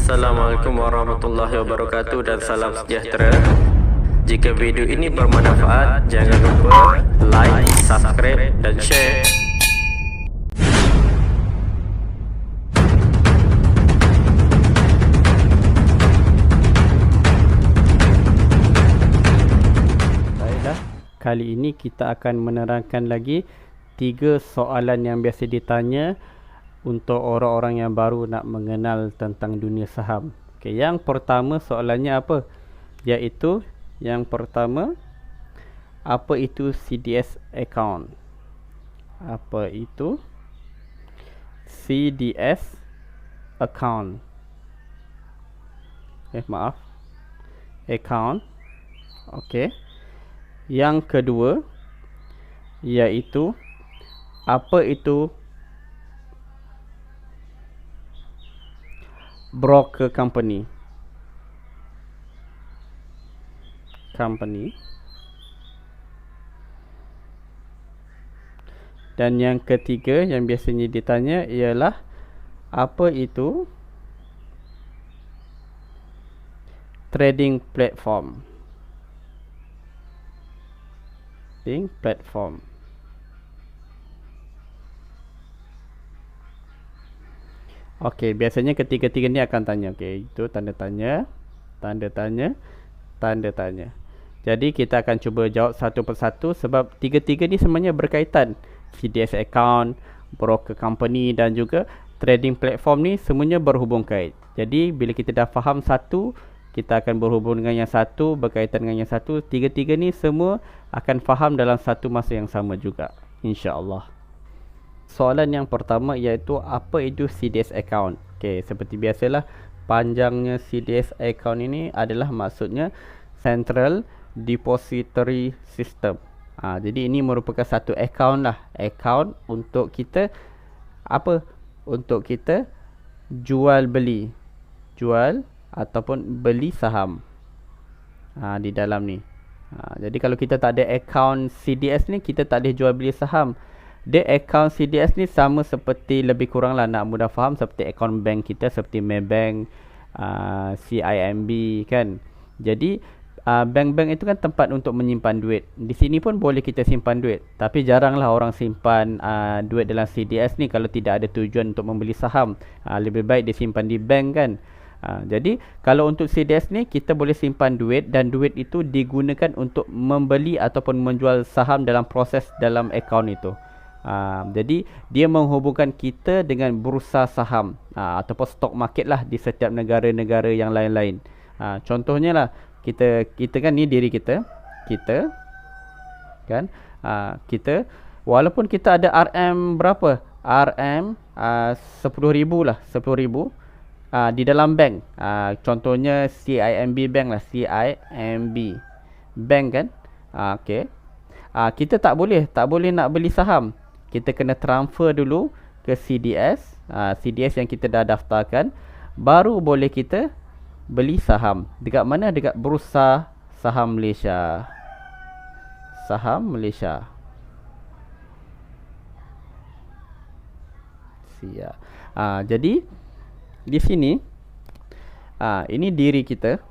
Assalamualaikum warahmatullahi wabarakatuh dan salam sejahtera. Jika video ini bermanfaat, jangan lupa like, subscribe dan share. Baiklah, kali ini kita akan menerangkan lagi 3 soalan yang biasa ditanya untuk orang-orang yang baru nak mengenal tentang dunia saham. Okey, yang pertama soalannya apa? Iaitu yang pertama, apa itu CDS account? Apa itu CDS account? Maaf. Account. Okey. Yang kedua iaitu apa itu broker company. Dan yang ketiga yang biasanya ditanya ialah apa itu trading platform. Okey, biasanya ketiga-tiga ni akan tanya. Okey, itu tanda tanya, tanda tanya, tanda tanya. Jadi kita akan cuba jawab satu persatu sebab tiga-tiga ni semuanya berkaitan. CDS account, broker company dan juga trading platform ni semuanya berhubung kait. Jadi bila kita dah faham satu, kita akan berhubung dengan yang satu, berkaitan dengan yang satu. Tiga-tiga ni semua akan faham dalam satu masa yang sama juga, insya-Allah. Soalan yang pertama iaitu apa itu CDS account. Okey, seperti biasalah, panjangnya CDS account ini adalah maksudnya Central Depository System. Jadi ini merupakan satu account lah, account untuk kita apa? Untuk kita jual ataupun beli saham di dalam ni. Jadi kalau kita tak ada account CDS ni, kita tak boleh jual beli saham. Dia account CDS ni sama seperti, lebih kurang lah nak mudah faham, seperti account bank kita, seperti Maybank, CIMB kan. Jadi bank-bank itu kan tempat untuk menyimpan duit. Di sini pun boleh kita simpan duit, tapi jaranglah orang simpan duit dalam CDS ni kalau tidak ada tujuan untuk membeli saham. Lebih baik disimpan di bank kan. Jadi kalau untuk CDS ni kita boleh simpan duit dan duit itu digunakan untuk membeli ataupun menjual saham dalam proses dalam account itu. Jadi dia menghubungkan kita dengan bursa saham ataupun stock market lah di setiap negara-negara yang lain-lain. Contohnya lah, kita kan ni diri kita kan, kita walaupun kita ada RM berapa, RM 10,000 lah, 10,000 di dalam bank, contohnya CIMB bank lah, CIMB bank kan. Okey, kita tak boleh nak beli saham. Kita kena transfer dulu ke CDS, CDS yang kita dah daftarkan, baru boleh kita beli saham. Dekat mana? Dekat Bursa Saham Malaysia. Jadi di sini ini diri kita.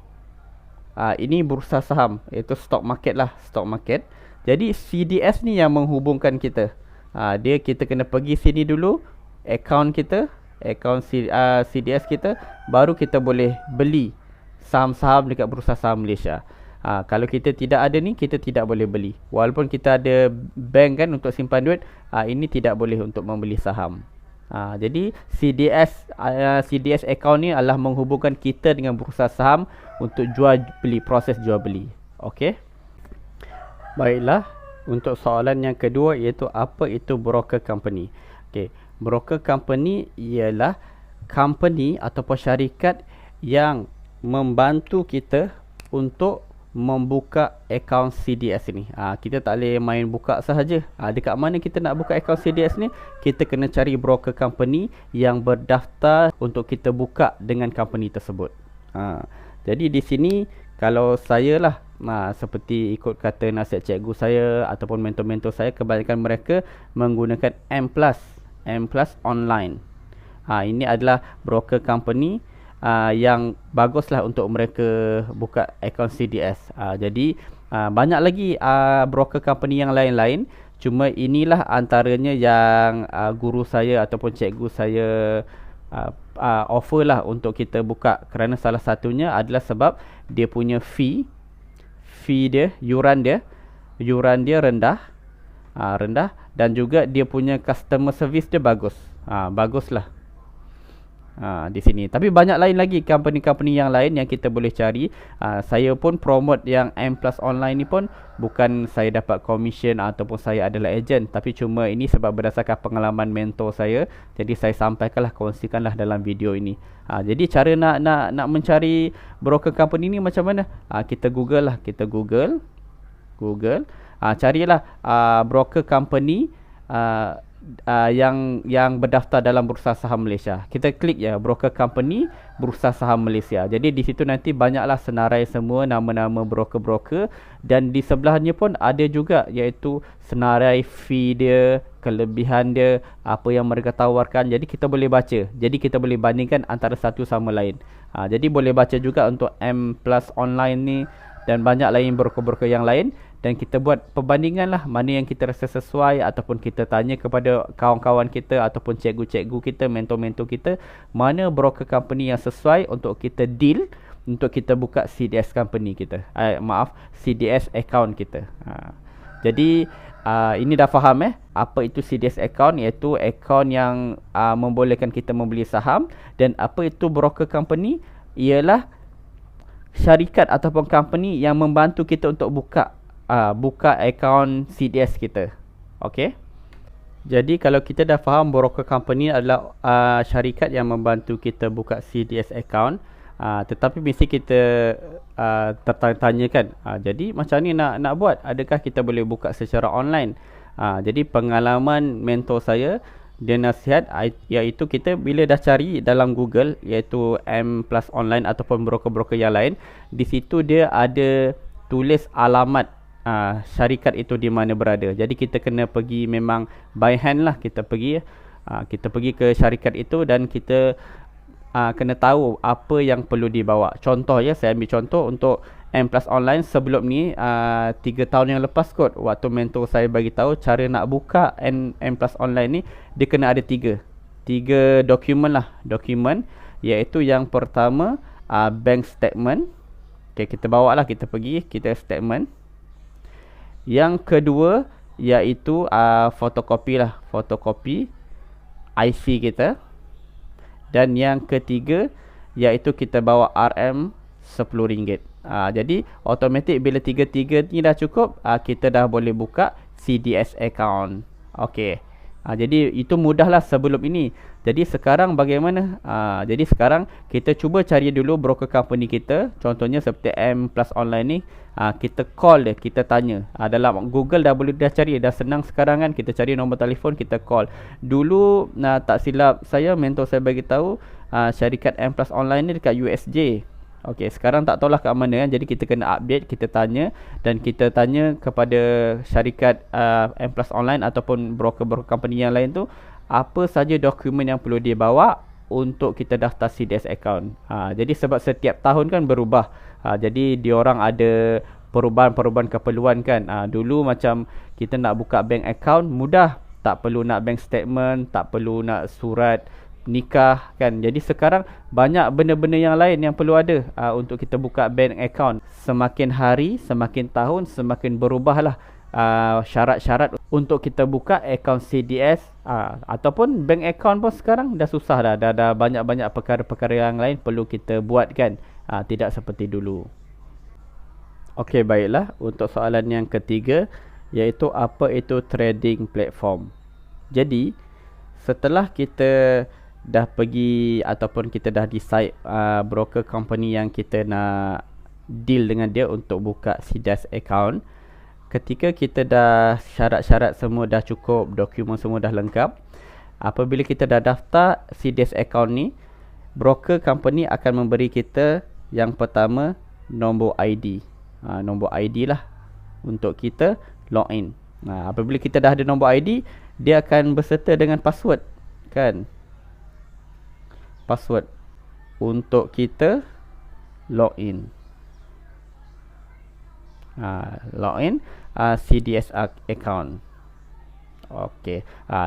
Ini bursa saham, iaitu stock market lah, stock market. Jadi CDS ni yang menghubungkan kita. Dia kita kena pergi sini dulu, account kita, account CDS kita, baru kita boleh beli saham-saham dekat Bursa Saham Malaysia. Kalau kita tidak ada ni, kita tidak boleh beli. Walaupun kita ada bank kan untuk simpan duit, ini tidak boleh untuk membeli saham. Jadi CDS account ni adalah menghubungkan kita dengan bursa saham untuk jual beli, proses jual beli. Okey. Baiklah, untuk soalan yang kedua iaitu apa itu broker company. Okey, broker company ialah company ataupun syarikat yang membantu kita untuk membuka akaun CDS ni. Kita tak boleh main buka sahaja. Dekat mana kita nak buka akaun CDS ni, kita kena cari broker company yang berdaftar untuk kita buka dengan company tersebut. Jadi di sini kalau saya lah, seperti ikut kata nasihat cikgu saya ataupun mentor-mentor saya, kebanyakan mereka menggunakan M+ online. Ini adalah broker company yang bagus lah untuk mereka buka akaun CDS. Jadi banyak lagi broker company yang lain-lain. Cuma inilah antaranya yang guru saya ataupun cikgu saya offer lah untuk kita buka. Kerana salah satunya adalah sebab dia punya fee dia, yuran dia rendah, dan juga dia punya customer service dia bagus. Baguslah di sini. Tapi banyak lain lagi company-company yang lain yang kita boleh cari. Saya pun promote yang M Plus Online ni pun bukan saya dapat commission ataupun saya adalah agent, tapi cuma ini sebab berdasarkan pengalaman mentor saya. Jadi saya sampaikanlah, kongsikanlah dalam video ini. Jadi cara nak mencari broker company ni macam mana? Kita Google lah, carilah broker company yang berdaftar dalam Bursa Saham Malaysia. Kita klik ya broker company Bursa Saham Malaysia. Jadi di situ nanti banyaklah senarai semua nama-nama broker-broker, dan di sebelahnya pun ada juga iaitu senarai fee dia, kelebihan dia, apa yang mereka tawarkan. Jadi kita boleh baca. Jadi kita boleh bandingkan antara satu sama lain. Jadi boleh baca juga untuk M Plus Online ni dan banyak lain broker-broker yang lain, dan kita buat perbandingan lah mana yang kita rasa sesuai, ataupun kita tanya kepada kawan-kawan kita ataupun cikgu-cikgu kita, mentor-mentor kita, mana broker company yang sesuai untuk kita deal, untuk kita buka CDS company kita. CDS account kita. Jadi ini dah faham apa itu CDS account, iaitu account yang membolehkan kita membeli saham. Dan apa itu broker company? Ialah syarikat ataupun company yang membantu kita untuk buka akaun CDS kita. Okey. Jadi kalau kita dah faham broker company adalah syarikat yang membantu kita buka CDS account, tetapi mesti kita tertanya kan, jadi macam ni nak buat, adakah kita boleh buka secara online? Jadi pengalaman mentor saya, dia nasihat iaitu kita bila dah cari dalam Google iaitu M Plus Online ataupun broker-broker yang lain, di situ dia ada tulis alamat syarikat itu di mana berada. Jadi kita kena pergi memang by hand lah, kita pergi ke syarikat itu dan kita kena tahu apa yang perlu dibawa. Contoh saya ambil contoh untuk M Plus Online sebelum ni 3 tahun yang lepas kot, waktu mentor saya bagi tahu cara nak buka M Plus Online ni, dia kena ada 3 dokumen iaitu yang pertama bank statement. Kita bawa lah, kita pergi, kita statement. Yang kedua iaitu fotokopi IC kita. Dan yang ketiga iaitu kita bawa RM RM10. Jadi automatik bila tiga-tiga ni dah cukup, kita dah boleh buka CDS account. Okey. Jadi itu mudahlah sebelum ini. Jadi sekarang bagaimana? Jadi sekarang kita cuba cari dulu broker company kita. Contohnya seperti M Plus Online ni, kita call dia, kita tanya. Dalam Google dah cari, dah senang sekarang kan. Kita cari nombor telefon, kita call. Dulu tak silap saya, mentor saya bagi tahu syarikat M Plus Online ni dekat USJ. Okey, sekarang tak tahulah kat mana kan. Jadi kita kena update, kita tanya, dan kita tanya kepada syarikat M Plus Online ataupun broker-broker company yang lain tu, apa saja dokumen yang perlu dia bawa untuk kita daftar CDS account. Jadi sebab setiap tahun kan berubah. Jadi diorang ada perubahan-perubahan keperluan kan. Dulu macam kita nak buka bank account mudah, tak perlu nak bank statement, tak perlu nak surat nikah kan. Jadi sekarang banyak benda-benda yang lain yang perlu ada untuk kita buka bank account. Semakin hari, semakin tahun, semakin berubahlah syarat-syarat untuk kita buka akaun CDS ataupun bank account pun sekarang dah susah dah. Dah banyak-banyak perkara-perkara yang lain perlu kita buat kan. Tidak seperti dulu. Okey, baiklah. Untuk soalan yang ketiga, iaitu apa itu trading platform. Jadi setelah kita dah pergi ataupun kita dah decide broker company yang kita nak deal dengan dia untuk buka CDS account, ketika kita dah syarat-syarat semua dah cukup, dokumen semua dah lengkap, apabila kita dah daftar CDS account ni, broker company akan memberi kita yang pertama nombor ID. Nombor ID lah untuk kita login. Apabila kita dah ada nombor ID, dia akan berserta dengan password kan. Password. untuk kita login. Login CDS account. Okey.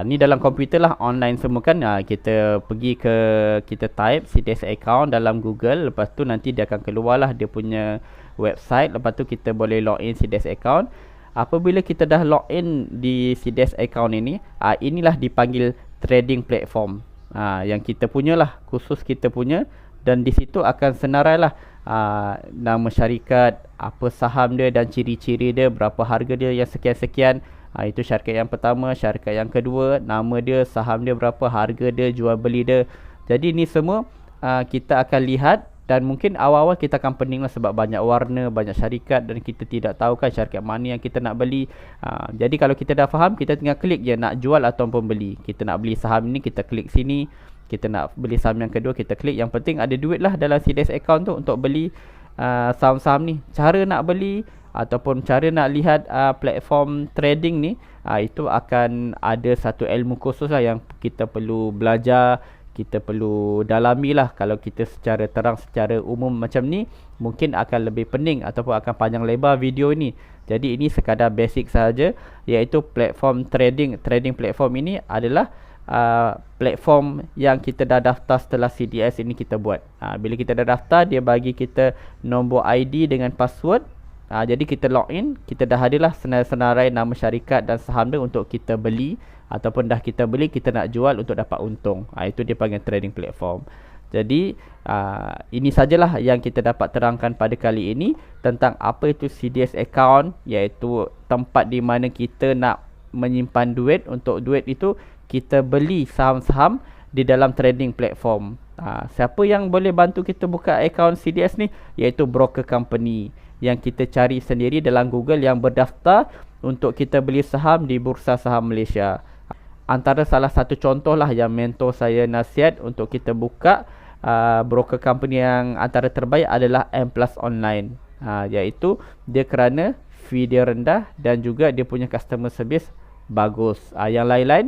Ni dalam komputer lah, online semua kan. Kita pergi ke, kita type CDS account dalam Google, lepas tu nanti dia akan keluar lah dia punya website, lepas tu kita boleh login CDS account. Apabila kita dah login di CDS account ini, inilah dipanggil trading platform. Yang kita punya lah, khusus kita punya, dan di situ akan senarai lah nama syarikat, apa saham dia dan ciri-ciri dia, berapa harga dia yang sekian-sekian. Itu syarikat yang pertama. Syarikat yang kedua, nama dia, saham dia berapa, harga dia, jual beli dia. Jadi ni semua kita akan lihat, dan mungkin awal-awal kita akan pening lah sebab banyak warna, banyak syarikat, dan kita tidak tahu kan syarikat mana yang kita nak beli. Jadi kalau kita dah faham, kita tinggal klik je nak jual ataupun beli. Kita nak beli saham ni, kita klik sini. Kita nak beli saham yang kedua, kita klik. Yang penting ada duit lah dalam CDS account tu untuk beli saham-saham ni. Cara nak beli ataupun cara nak lihat platform trading ni, itu akan ada satu ilmu khusus lah yang kita perlu belajar, kita perlu dalami lah. Kalau kita secara terang, secara umum macam ni, mungkin akan lebih pening ataupun akan panjang lebar video ni. Jadi ini sekadar basic sahaja, iaitu platform trading platform ini adalah platform yang kita dah daftar setelah CDS ini kita buat. Bila kita dah daftar, dia bagi kita nombor ID dengan password. Jadi kita login, kita dah adalah senarai nama syarikat dan saham dia untuk kita beli, ataupun dah kita beli, kita nak jual untuk dapat untung. Itu dia panggil trading platform. Jadi ini sajalah yang kita dapat terangkan pada kali ini tentang apa itu CDS account, iaitu tempat di mana kita nak menyimpan duit. Untuk duit itu kita beli saham-saham di dalam trading platform. Siapa yang boleh bantu kita buka account CDS ni? Iaitu broker company yang kita cari sendiri dalam Google yang berdaftar untuk kita beli saham di Bursa Saham Malaysia. Antara salah satu contoh lah yang mentor saya nasihat untuk kita buka broker company yang antara terbaik adalah M+ Online. Iaitu dia kerana fee dia rendah dan juga dia punya customer service bagus. Yang lain-lain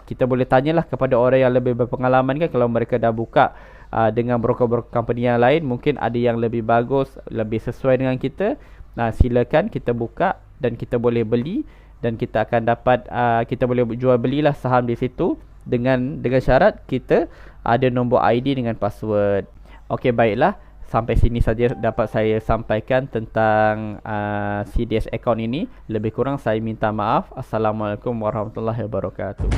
kita boleh tanyalah kepada orang yang lebih berpengalaman kan. Kalau mereka dah buka dengan broker-broker company yang lain, mungkin ada yang lebih bagus, lebih sesuai dengan kita. Silakan kita buka dan kita boleh beli, dan kita akan dapat kita boleh jual belilah saham di situ dengan syarat kita ada nombor ID dengan password. Okey, baiklah, sampai sini saja dapat saya sampaikan tentang CDS account ini. Lebih kurang saya minta maaf. Assalamualaikum warahmatullahi wabarakatuh.